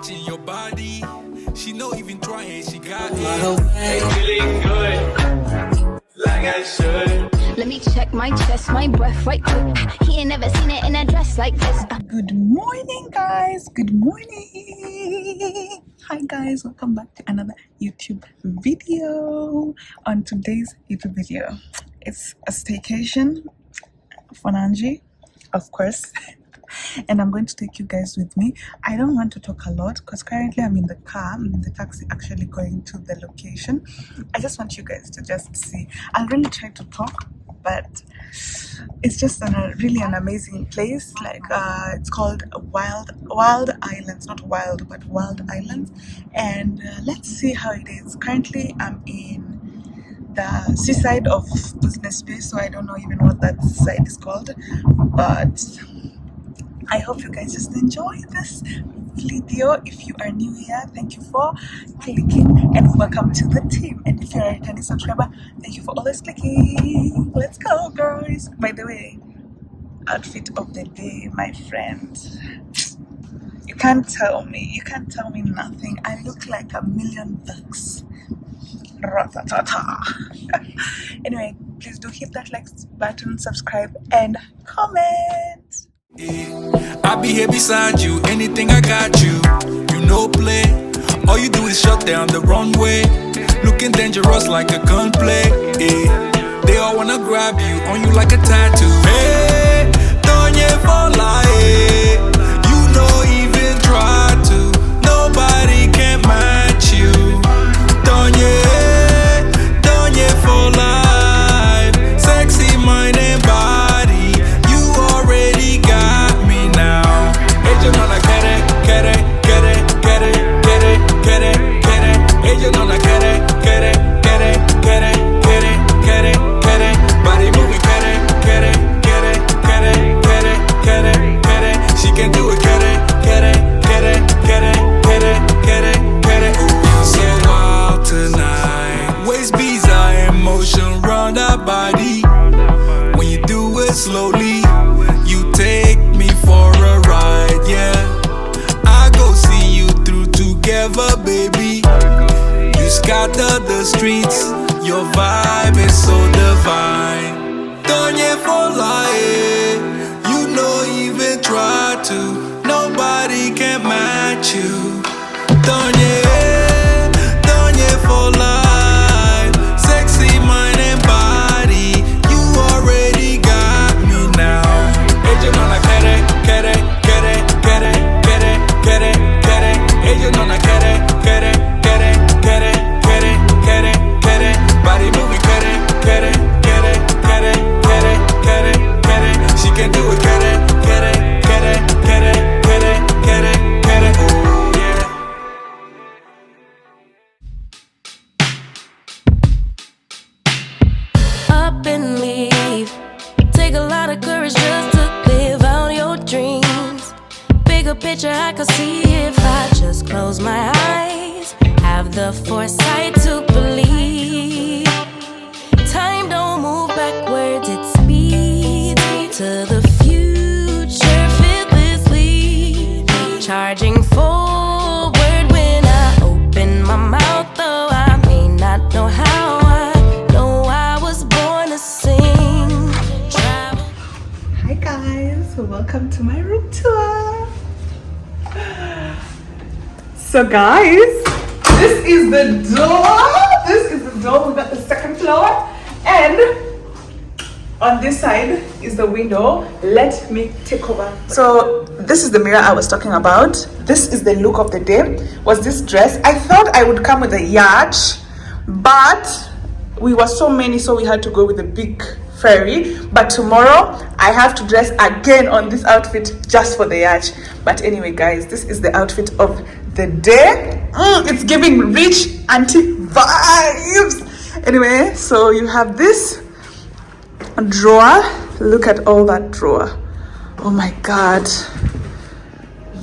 touching your body. She no even trying, she got it. Feeling good, like I should. Let me check my chest, my breath right quick. He ain't never seen it in a dress like this. Good morning, guys. Good morning. Hi, guys. Welcome back to another YouTube video. On today's YouTube video, it's a staycation for Nanji, of course. And I'm going to take you guys with me. I don't want to talk a lot because currently I'm in the car. I'm in the taxi actually going to the location. I just want you guys to just see. I'll really try to talk, but it's just really an amazing place. Like it's called Wild Islands, not wild but Wild Islands. And let's see how it is. Currently I'm in the seaside of Business Bay, so I don't know even what that side is called, but I hope you guys just enjoy this video. If you are new here, thank you for clicking and welcome to the team. And if you're a returning subscriber, thank you for always clicking. Let's go, girls. By the way, outfit of the day, my friend. You can't tell me nothing. I look like $1,000,000. Anyway, please do hit that like button, subscribe, and comment. I'll be here beside you, anything I got you. You know play, all you do is shut down the runway. Looking dangerous like a gunplay. They all wanna grab you, on you like a tattoo. Hey, don't you fall like you know even try to. Nobody can match you. Don't you fall like sexy mind and body. You already got me now. Hey, you know like get it. Hey, you know like get it. Body moving, get it. She can do it, get it. Ooh, so wild tonight. Waist beats are in motion round our body. When you do it slowly, you take me for a ride, yeah. I go see you through together, baby. You scatter the streets, your vibe is so divine. Don't you fall like you know even try to. Nobody can match you. Don't you fall like sexy mind and body. You already got me now. Hey, you know like get it. Hey, you know like get it. Body moving, get it. She can do it, get it. Oh yeah. Up and leave. Take a lot of courage just to live out your dreams. Bigger picture I could see if I just close my eyes. Have the foresight to believe. Time don't move backwards, it speeds to the future fearlessly. Charging forward when I open my mouth, though I may not know how. I know I was born to sing. Travel. Hi guys, welcome to my room tour. So guys, this is the door. We got the second floor, and on this side is the window. Let me take over. So this is the mirror I was talking about. This is the look of the day. Was this dress? I thought I would come with a yacht, but we were so many, so we had to go with a big ferry. But tomorrow I have to dress again on this outfit just for the yacht. But anyway guys, this is the outfit of the day. It's giving rich auntie vibes. Anyway, so you have this drawer. Look at all that drawer. Oh my god,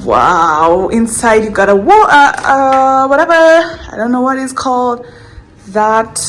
wow. Inside you got a whatever, I don't know what it's called, that.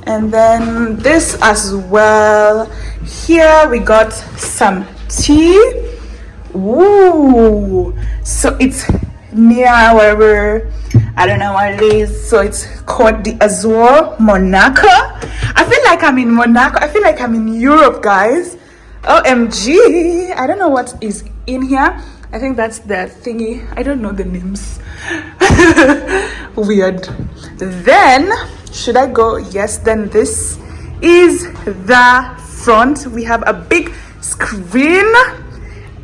And then this as well. Here we got some tea. Ooh, so it's near wherever, I don't know what it is. So it's called the Azure Monaco. I feel like I'm in Monaco. I feel like I'm in Europe, guys. OMG. I don't know what is in here. I think that's the thingy. I don't know the names. Weird. Then, should I go? Yes, then this is the front. We have a big screen.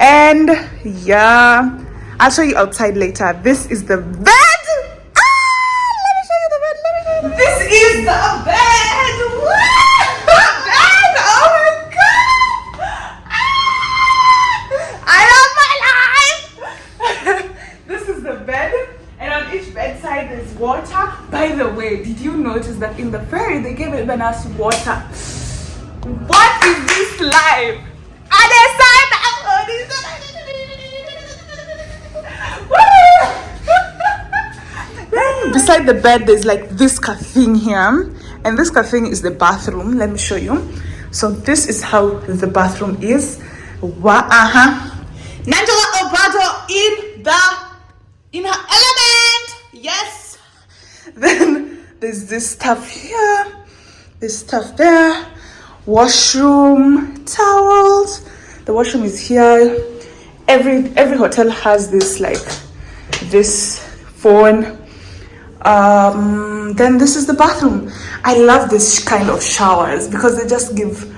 And yeah, I'll show you outside later. This is the bed. Let me show you the bed. Let me show you the bed. This is the bed. What? Bed. Oh my god. I love my life. This is the bed, and on each bedside there's water. By the way, did you notice that in the ferry they gave us water? What is this life? Beside the bed there's like this thing here, and this thing is the bathroom. Let me show you. So this is how the bathroom is. Nangela Obato in her element. Yes. Then there's this stuff here, this stuff there, washroom, towels. The washroom is here. Every hotel has this, like this phone. Then this is the bathroom. I love this kind of showers because they just give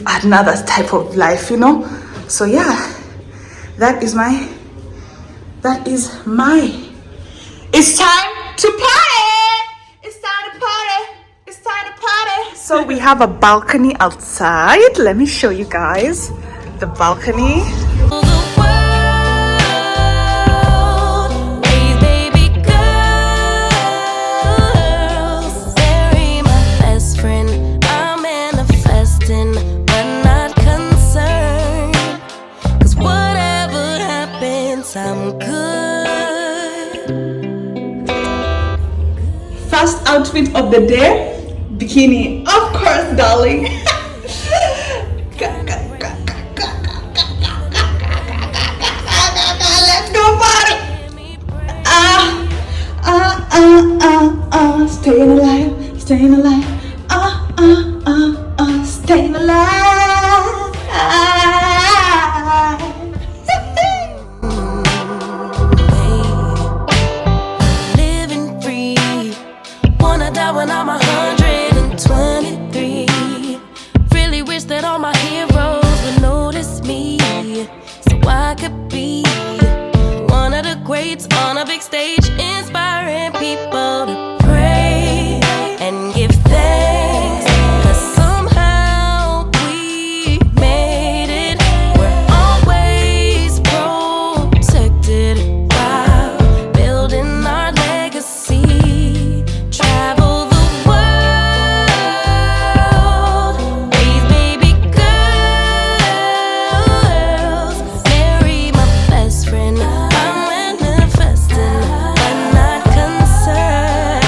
another type of life, you know. So yeah, that is my it's time to party. It's time to party. It's time to party. So we have a balcony outside. Let me show you guys the balcony. I'm good. First outfit of the day, bikini, of course, darling. Let's go party. Staying alive, staying alive. Staying alive. When I'm 123, really wish that all my heroes would notice me, so I could be one of the greats on a big stage, inspiring people to pray and give thanks, 'cause somehow we made it. We're always protected while building our legacy. Travel the world, raise baby girls, marry my best friend. I'm manifesting, but not concerned.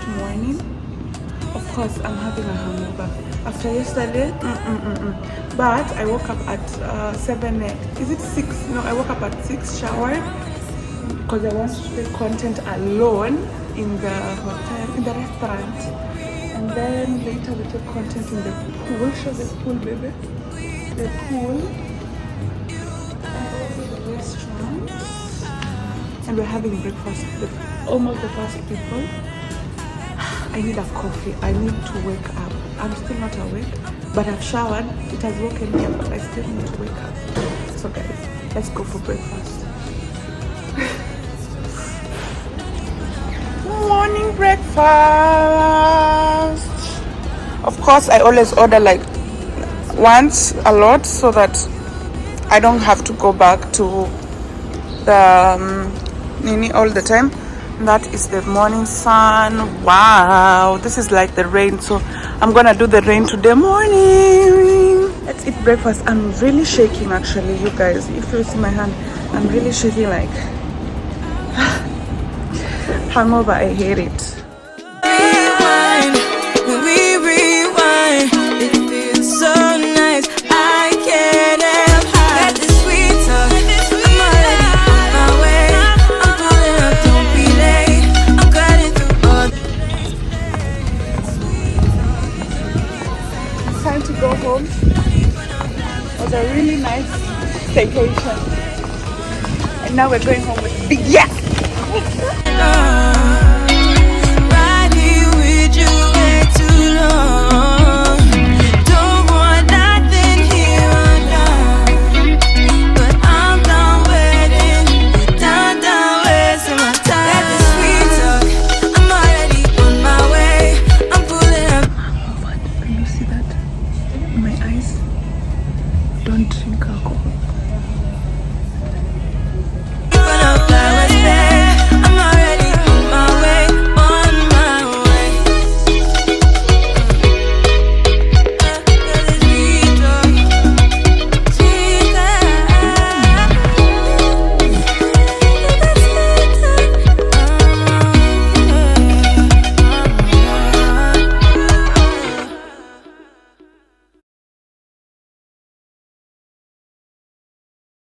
morning. Of course, I'm having a hangover after yesterday. But I woke up at 7. Is it 6? No, I woke up at 6. Showered because I want to take content alone in the hotel, in the restaurant, and then later we take content in the pool. Show the pool, baby. The pool, and also the restaurant. And we're having breakfast. Almost the first people. I need a coffee. I need to wake up. I'm still not awake, but I've showered. It has woken me up, but I still need to wake up. So guys, let's go for breakfast. Morning breakfast. Of course, I always order like once a lot so that I don't have to go back to the Nini all the time. That is the morning sun. Wow, this is like the rain, so I'm gonna do the rain today morning. Let's eat breakfast. I'm really shaking actually, you guys. If you see my hand, I'm really shaking like hangover. I hate it. Rewind, when we rewind, it feels so nice. I can't help hide the sweet talk. I'm already on my way. I'm pulling up, don't be late. I'm cutting through all It's time to go home. It was a really nice staycation. And now we're going home with big yes.